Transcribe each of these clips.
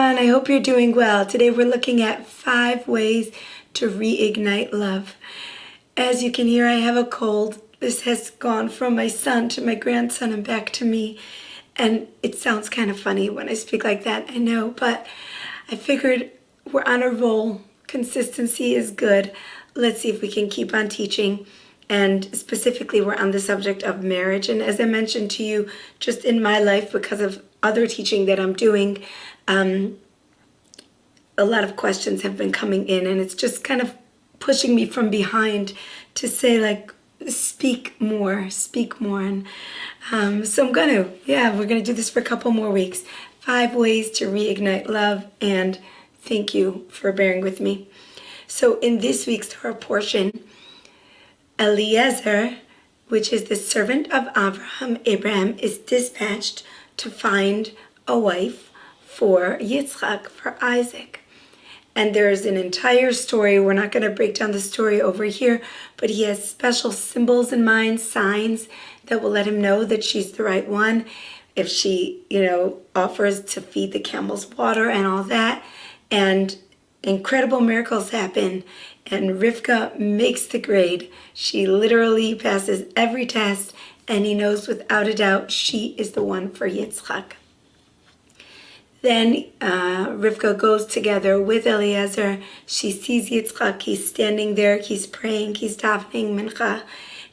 everyone. I hope you're doing well. Today we're looking at 5 ways to reignite love. As you can hear, I have a cold. This has gone from my son to my grandson and back to me. And it sounds kind of funny when I speak like that, I know, but I figured we're on a roll. Consistency is good. Let's see if we can keep on teaching. And specifically, we're on the subject of marriage. And as I mentioned to you, just in my life, because of other teaching that I'm doing, a lot of questions have been coming in, and it's just kind of pushing me from behind to say, like, speak more. And so we're going to do this for a couple more weeks. 5 ways to reignite love, and thank you for bearing with me. So in this week's Torah portion, Eliezer, which is the servant of Abraham, is dispatched to find a wife for Yitzchak, for Isaac. And there's an entire story. We're not going to break down the story over here, but he has special symbols in mind, signs that will let him know that she's the right one. If she, offers to feed the camels water and all that. And incredible miracles happen. And Rivka makes the grade. She literally passes every test, and he knows without a doubt she is the one for Yitzchak. Then Rivka goes together with Eliezer. She sees Yitzchak. He's standing there. He's praying. He's davening mincha.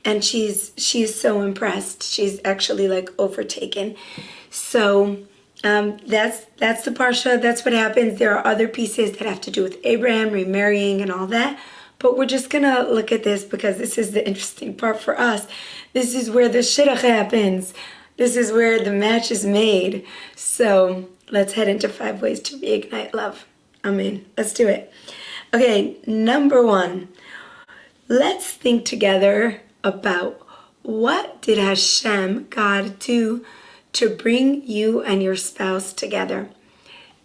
And she's so impressed. She's actually like overtaken. So that's the parsha. That's what happens. There are other pieces that have to do with Abraham remarrying and all that. But we're just going to look at this because this is the interesting part for us. This is where the shidduch happens. This is where the match is made. So let's head into 5 ways to reignite love. Amen. Let's do it. Okay, number 1. Let's think together about what did Hashem, God, do to bring you and your spouse together.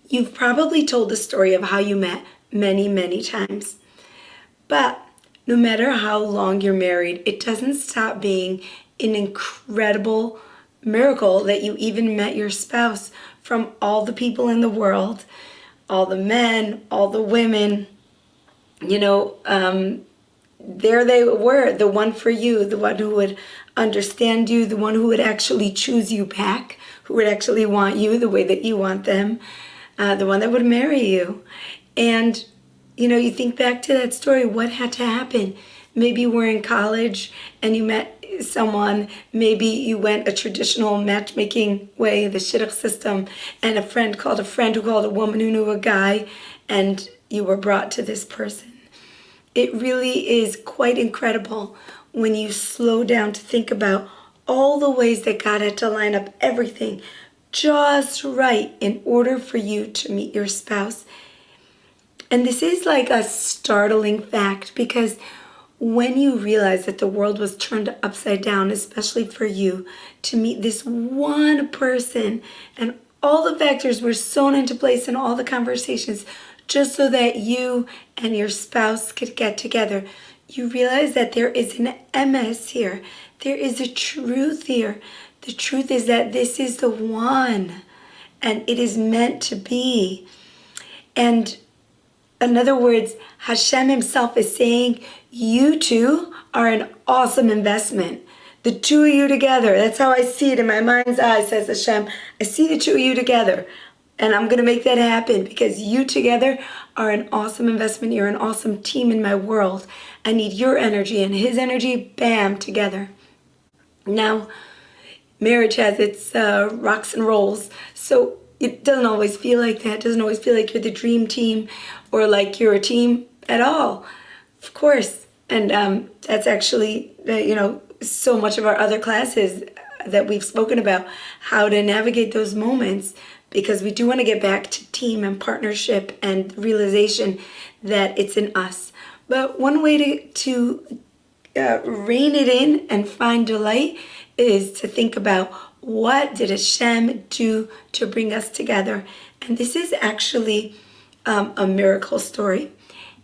You've probably told the story of how you met many, many times. But no matter how long you're married, it doesn't stop being an incredible miracle that you even met your spouse. From all the people in the world, all the men, all the women, there they were, the one for you, the one who would understand you, the one who would actually choose you back, who would actually want you the way that you want them, the one that would marry you. And, you think back to that story, what had to happen? Maybe you were in college and you met someone, maybe you went a traditional matchmaking way, the shidduch system, and a friend called a friend who called a woman who knew a guy, and you were brought to this person. It really is quite incredible when you slow down to think about all the ways that God had to line up everything just right in order for you to meet your spouse. And this is like a startling fact, because when you realize that the world was turned upside down, especially for you, to meet this one person, and all the factors were sewn into place in all the conversations just so that you and your spouse could get together, you realize that there is an emes here. There is a truth here. The truth is that this is the one, and it is meant to be. And in other words, Hashem himself is saying, you two are an awesome investment. The two of you together. That's how I see it in my mind's eye, says Hashem. I see the two of you together. And I'm going to make that happen because you together are an awesome investment. You're an awesome team in my world. I need your energy and his energy, bam, together. Now, marriage has its rocks and rolls. So it doesn't always feel like that. It doesn't always feel like you're the dream team or like you're a team at all. Of course. And that's actually, so much of our other classes that we've spoken about, how to navigate those moments, because we do want to get back to team and partnership and realization that it's in us. But one way to rein it in and find delight is to think about, what did Hashem do to bring us together? And this is actually a miracle story.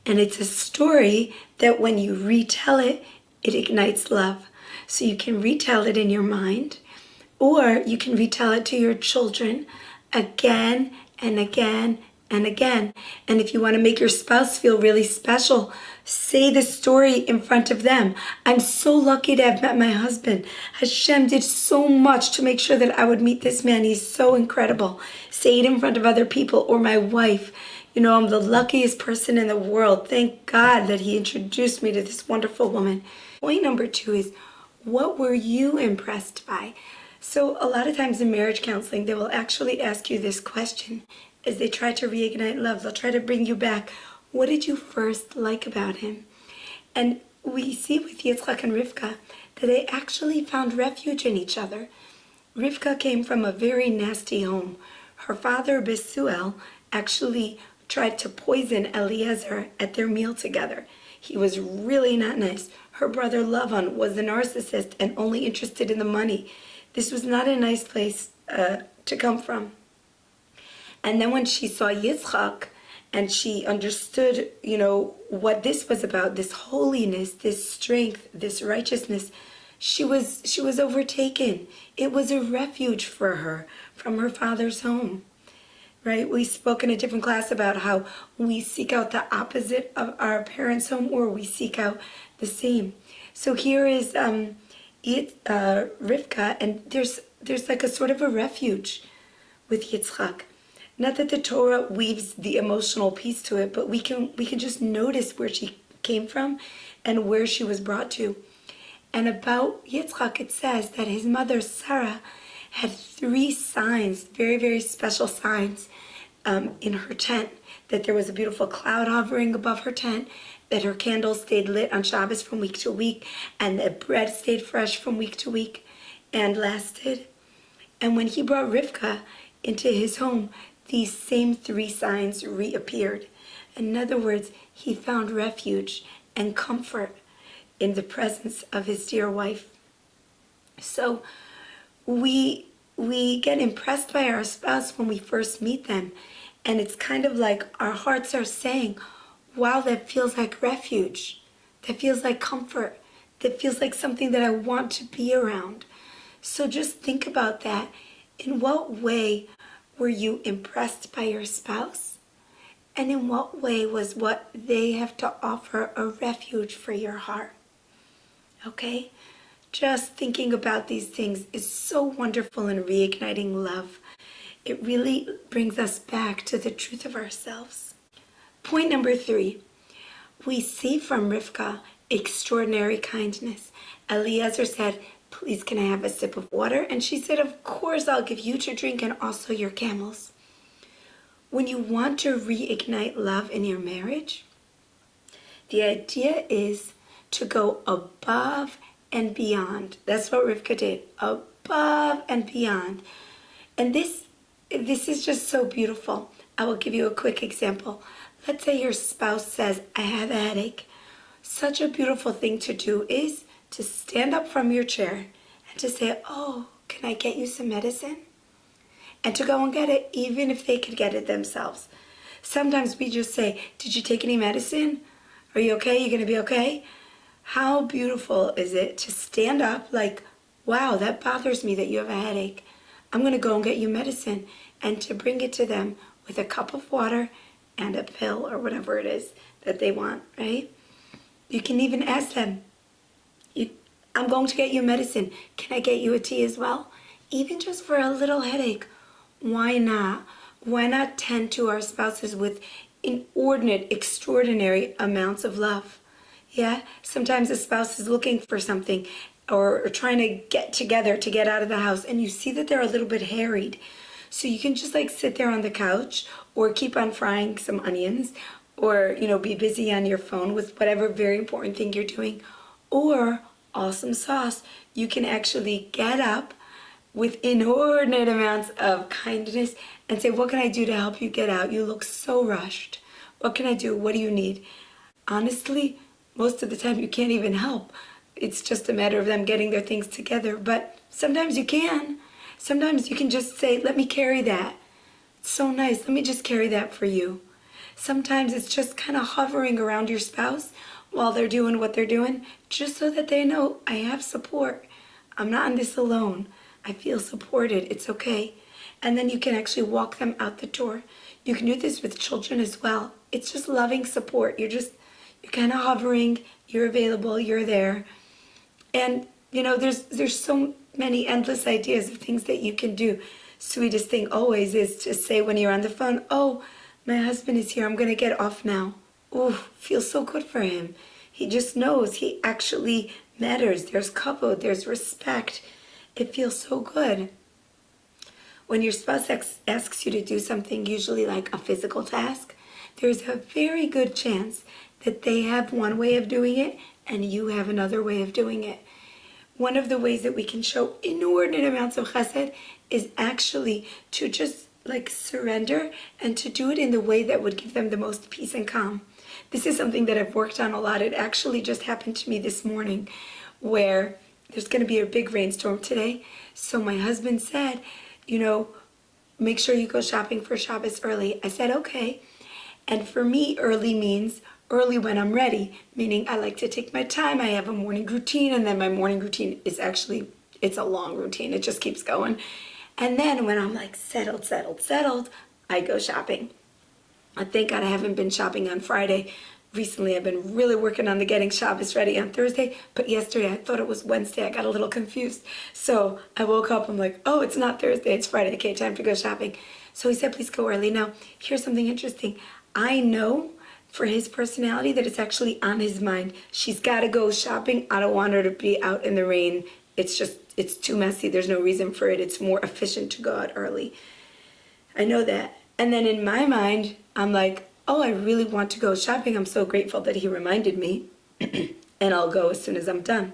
And it's a story that when you retell it, it ignites love. So you can retell it in your mind, or you can retell it to your children again and again and again. And if you want to make your spouse feel really special, say the story in front of them. I'm so lucky to have met my husband. Hashem did so much to make sure that I would meet this man. He's so incredible. Say it in front of other people. Or my wife. I'm the luckiest person in the world. Thank God that he introduced me to this wonderful woman. Point number 2 is, what were you impressed by? So a lot of times in marriage counseling, they will actually ask you this question as they try to reignite love. They'll try to bring you back. What did you first like about him? And we see with Yitzchak and Rivka that they actually found refuge in each other. Rivka came from a very nasty home. Her father, Besuel, actually tried to poison Eliezer at their meal together. He was really not nice. Her brother Lavan was a narcissist and only interested in the money. This was not a nice place to come from. And then when she saw Yitzchak and she understood, what this was about, this holiness, this strength, this righteousness, she was overtaken. It was a refuge for her from her father's home. Right? We spoke in a different class about how we seek out the opposite of our parents' home, or we seek out the same. So here is Rivka, and there's like a sort of a refuge with Yitzchak. Not that the Torah weaves the emotional piece to it, but we can just notice where she came from and where she was brought to. And about Yitzchak, it says that his mother Sarah had 3 signs, very, very special signs in her tent. That there was a beautiful cloud hovering above her tent, that her candles stayed lit on Shabbos from week to week, and that bread stayed fresh from week to week and lasted. And when he brought Rivka into his home, these same 3 signs reappeared. In other words, he found refuge and comfort in the presence of his dear wife. So we get impressed by our spouse when we first meet them. And it's kind of like our hearts are saying, wow, that feels like refuge. That feels like comfort. That feels like something that I want to be around. So just think about that. In what way were you impressed by your spouse? And in what way was what they have to offer a refuge for your heart? Okay? Just thinking about these things is so wonderful in reigniting love. It really brings us back to the truth of ourselves. Point number 3, we see from Rivka extraordinary kindness. Eliezer said, please, can I have a sip of water? And she said, of course, I'll give you to drink and also your camels. When you want to reignite love in your marriage, the idea is to go above and beyond. That's what Rivka did, above and beyond. And this is just so beautiful. I will give you a quick example. Let's say your spouse says, I have a headache. Such a beautiful thing to do is to stand up from your chair and to say, oh, can I get you some medicine? And to go and get it, even if they could get it themselves. Sometimes we just say, did you take any medicine? Are you okay? You going to be okay? How beautiful is it to stand up like, wow, that bothers me that you have a headache. I'm going to go and get you medicine, and to bring it to them with a cup of water and a pill or whatever it is that they want, right? You can even ask them, I'm going to get you medicine. Can I get you a tea as well? Even just for a little headache. Why not? Why not tend to our spouses with inordinate, extraordinary amounts of love? Yeah? Sometimes a spouse is looking for something or trying to get together to get out of the house, and you see that they're a little bit harried. So you can just like sit there on the couch or keep on frying some onions or, be busy on your phone with whatever very important thing you're doing. Or, awesome sauce, you can actually get up with inordinate amounts of kindness and say, what can I do to help you get out? You look so rushed. What can I do? What do you need? Honestly, most of the time you can't even help. It's just a matter of them getting their things together. But sometimes you can. Sometimes you can just say, let me carry that. It's so nice. Let me just carry that for you. Sometimes it's just kind of hovering around your spouse while they're doing what they're doing, just so that they know, I have support. I'm not in this alone. I feel supported. It's okay. And then you can actually walk them out the door. You can do this with children as well. It's just loving support. You're kind of hovering, you're available, you're there. And, there's so many endless ideas of things that you can do. Sweetest thing always is to say when you're on the phone, oh, my husband is here, I'm going to get off now. Ooh, feels so good for him. He just knows he actually matters. There's kavod, there's respect. It feels so good. When your spouse asks you to do something, usually like a physical task, there's a very good chance that they have one way of doing it and you have another way of doing it. One of the ways that we can show inordinate amounts of chesed is actually to just surrender and to do it in the way that would give them the most peace and calm. This is something that I've worked on a lot. It actually just happened to me this morning where there's going to be a big rainstorm today. So my husband said, make sure you go shopping for Shabbos early. I said, okay. And for me, early means early when I'm ready, meaning I like to take my time. I have a morning routine, and then my morning routine is it's a long routine. It just keeps going. And then when I'm settled, I go shopping. Thank God I haven't been shopping on Friday. Recently, I've been really working on the getting Shabbos ready on Thursday, but yesterday I thought it was Wednesday. I got a little confused. So I woke up, I'm like, oh, it's not Thursday, it's Friday. Okay, time to go shopping. So he said, please go early. Now, here's something interesting. I know for his personality that it's actually on his mind. She's got to go shopping. I don't want her to be out in the rain. It's too messy. There's no reason for it. It's more efficient to go out early. I know that. And then in my mind, I'm like, oh, I really want to go shopping. I'm so grateful that he reminded me. And I'll go as soon as I'm done.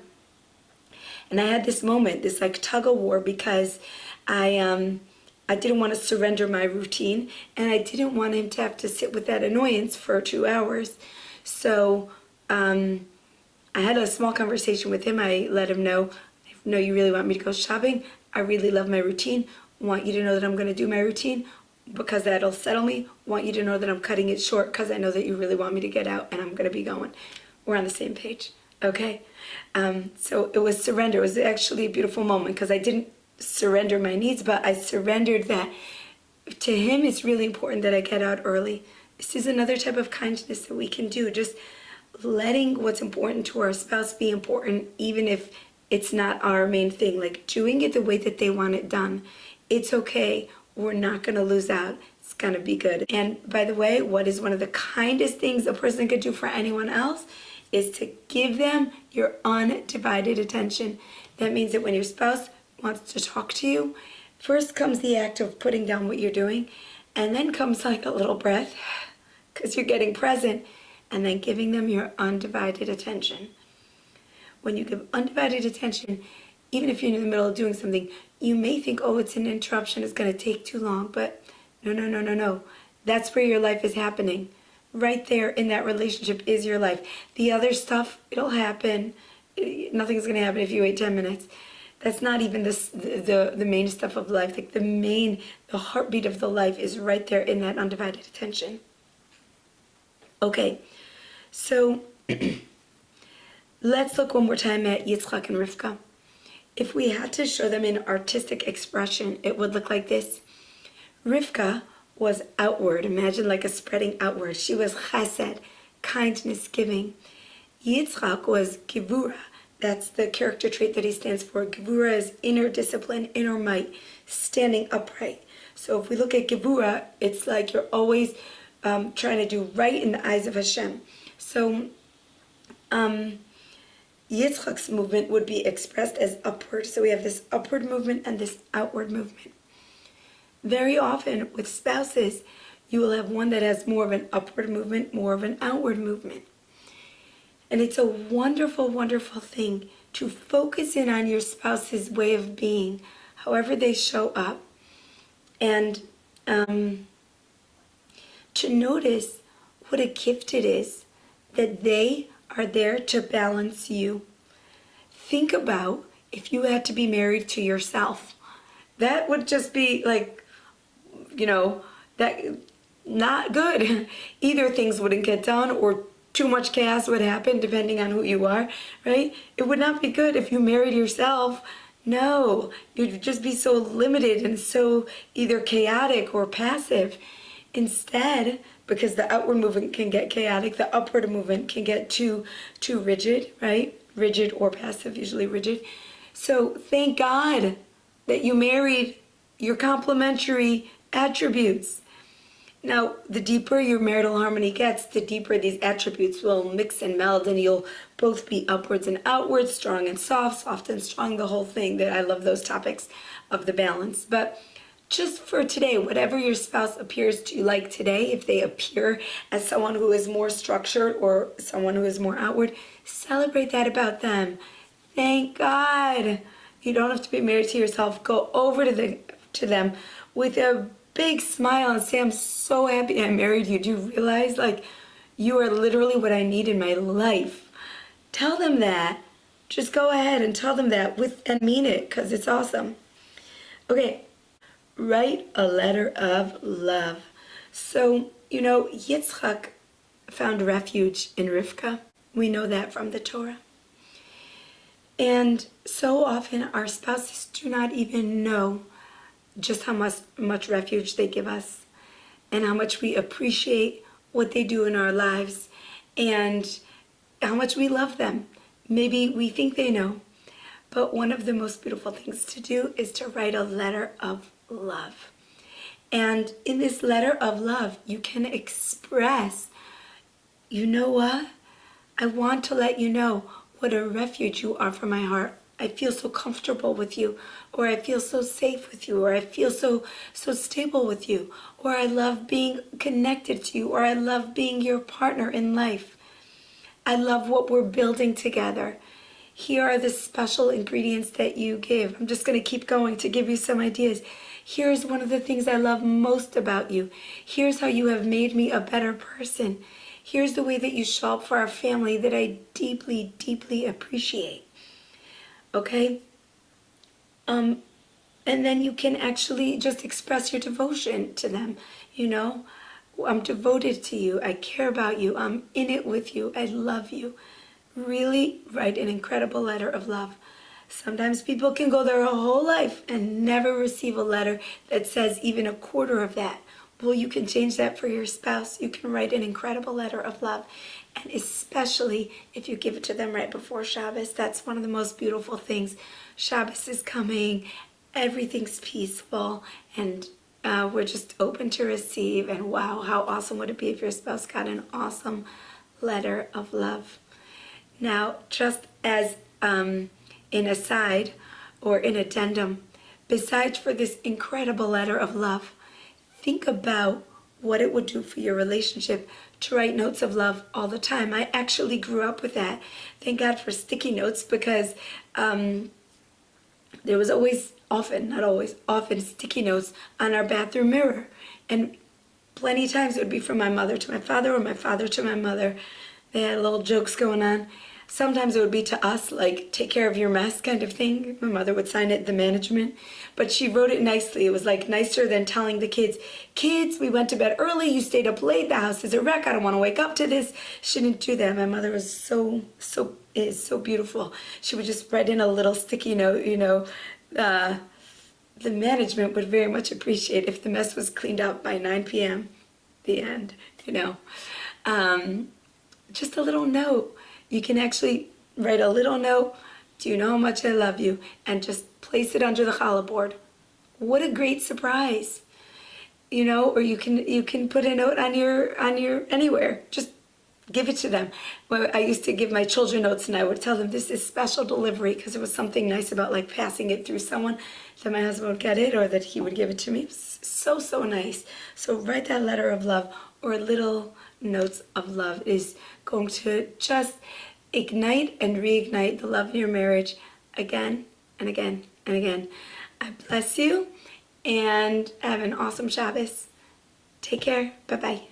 And I had this moment, this tug of war, because I didn't want to surrender my routine, and I didn't want him to have to sit with that annoyance for 2 hours. So I had a small conversation with him. I let him know, I know you really want me to go shopping. I really love my routine. Want you to know that I'm going to do my routine because that'll settle me. Want you to know that I'm cutting it short because I know that you really want me to get out and I'm going to be going. We're on the same page. Okay? So it was surrender. It was actually a beautiful moment because I didn't surrender my needs, but I surrendered that to him it's really important that I get out early. This is another type of kindness that we can do, just letting what's important to our spouse be important, even if it's not our main thing, doing it the way that they want it done. It's okay. We're not going to lose out. It's going to be good. And by the way, what is one of the kindest things a person could do for anyone else is to give them your undivided attention. That means that when your spouse wants to talk to you, first comes the act of putting down what you're doing, and then comes a little breath because you're getting present, and then giving them your undivided attention. When you give undivided attention, even if you're in the middle of doing something, you may think, oh, it's an interruption, it's going to take too long, but no. That's where your life is happening. Right there in that relationship is your life. The other stuff, it'll happen. Nothing's going to happen if you wait 10 minutes. That's not even the main stuff of life. The heartbeat of the life is right there in that undivided attention. Okay, so let's look one more time at Yitzchak and Rivka. If we had to show them in artistic expression, it would look like this. Rivka was outward. Imagine a spreading outward. She was chesed, kindness giving. Yitzchak was gevura. That's the character trait that he stands for. Gevura is inner discipline, inner might, standing upright. So if we look at gevura, it's you're always trying to do right in the eyes of Hashem. So Yitzchak's movement would be expressed as upward. So we have this upward movement and this outward movement. Very often with spouses, you will have one that has more of an upward movement, more of an outward movement. And it's a wonderful, wonderful thing to focus in on your spouse's way of being, however they show up, and to notice what a gift it is that they are there to balance you. Think about if you had to be married to yourself. That would just be that not good. Either things wouldn't get done or too much chaos would happen depending on who you are, right? It would not be good if you married yourself. No, you'd just be so limited and so either chaotic or passive. Instead, because the outward movement can get chaotic, the upward movement can get too rigid, right? Rigid or passive, usually rigid. So thank God that you married your complementary attributes. Now, the deeper your marital harmony gets, the deeper these attributes will mix and meld, and you'll both be upwards and outwards, strong and soft and strong, the whole thing. That I love those topics of the balance. But just for today, whatever your spouse appears to you like today, if they appear as someone who is more structured or someone who is more outward, celebrate that about them. Thank God. You don't have to be married to yourself. Go over to them with a big smile and say, I'm so happy I married you. Do you realize, like, you are literally what I need in my life? Tell them that. Just go ahead and tell them that and mean it, because it's awesome. Okay. Write a letter of love. So, Yitzchak found refuge in Rivka. We know that from the Torah. And so often our spouses do not even know just how much refuge they give us and how much we appreciate what they do in our lives and how much we love them. Maybe we think they know, but one of the most beautiful things to do is to write a letter of love. And in this letter of love, you can express, you know what? I want to let you know what a refuge you are for my heart. I feel so comfortable with you, or I feel so safe with you, or I feel so stable with you, or I love being connected to you, or I love being your partner in life. I love what we're building together. Here are the special ingredients that you give. I'm just going to keep going to give you some ideas. Here's one of the things I love most about you. Here's how you have made me a better person. Here's the way that you show up for our family that I deeply, deeply appreciate. Okay? And then you can actually just express your devotion to them. I'm devoted to you. I care about you. I'm in it with you. I love you. Really write an incredible letter of love. Sometimes people can go their whole life and never receive a letter that says even a quarter of that. Well, you can change that for your spouse. You can write an incredible letter of love. And especially if you give it to them right before Shabbos, that's one of the most beautiful things. Shabbos is coming, everything's peaceful, and we're just open to receive. And wow, how awesome would it be if your spouse got an awesome letter of love. Now, just as an aside or an addendum, besides for this incredible letter of love, think about what it would do for your relationship to write notes of love all the time. I actually grew up with that. Thank God for sticky notes, because there was often sticky notes on our bathroom mirror. And plenty of times it would be from my mother to my father or my father to my mother. They had little jokes going on. Sometimes it would be to us, like, take care of your mess kind of thing. My mother would sign it, the management. But she wrote it nicely. It was like nicer than telling the kids, we went to bed early, you stayed up late, the house is a wreck, I don't want to wake up to this. She didn't do that. My mother was so beautiful. She would just write in a little sticky note, the management would very much appreciate if the mess was cleaned up by 9 p.m. The end, just a little note. You can actually write a little note, do you know how much I love you? And just place it under the challah board. What a great surprise. Or you can put a note on your anywhere. Just give it to them. Well, I used to give my children notes, and I would tell them this is special delivery, because there was something nice about like passing it through someone, that my husband would get it or that he would give it to me. It was so nice. So write that letter of love, or little notes of love, is going to just ignite and reignite the love in your marriage again and again and again. I bless you and have an awesome Shabbos. Take care. Bye-bye.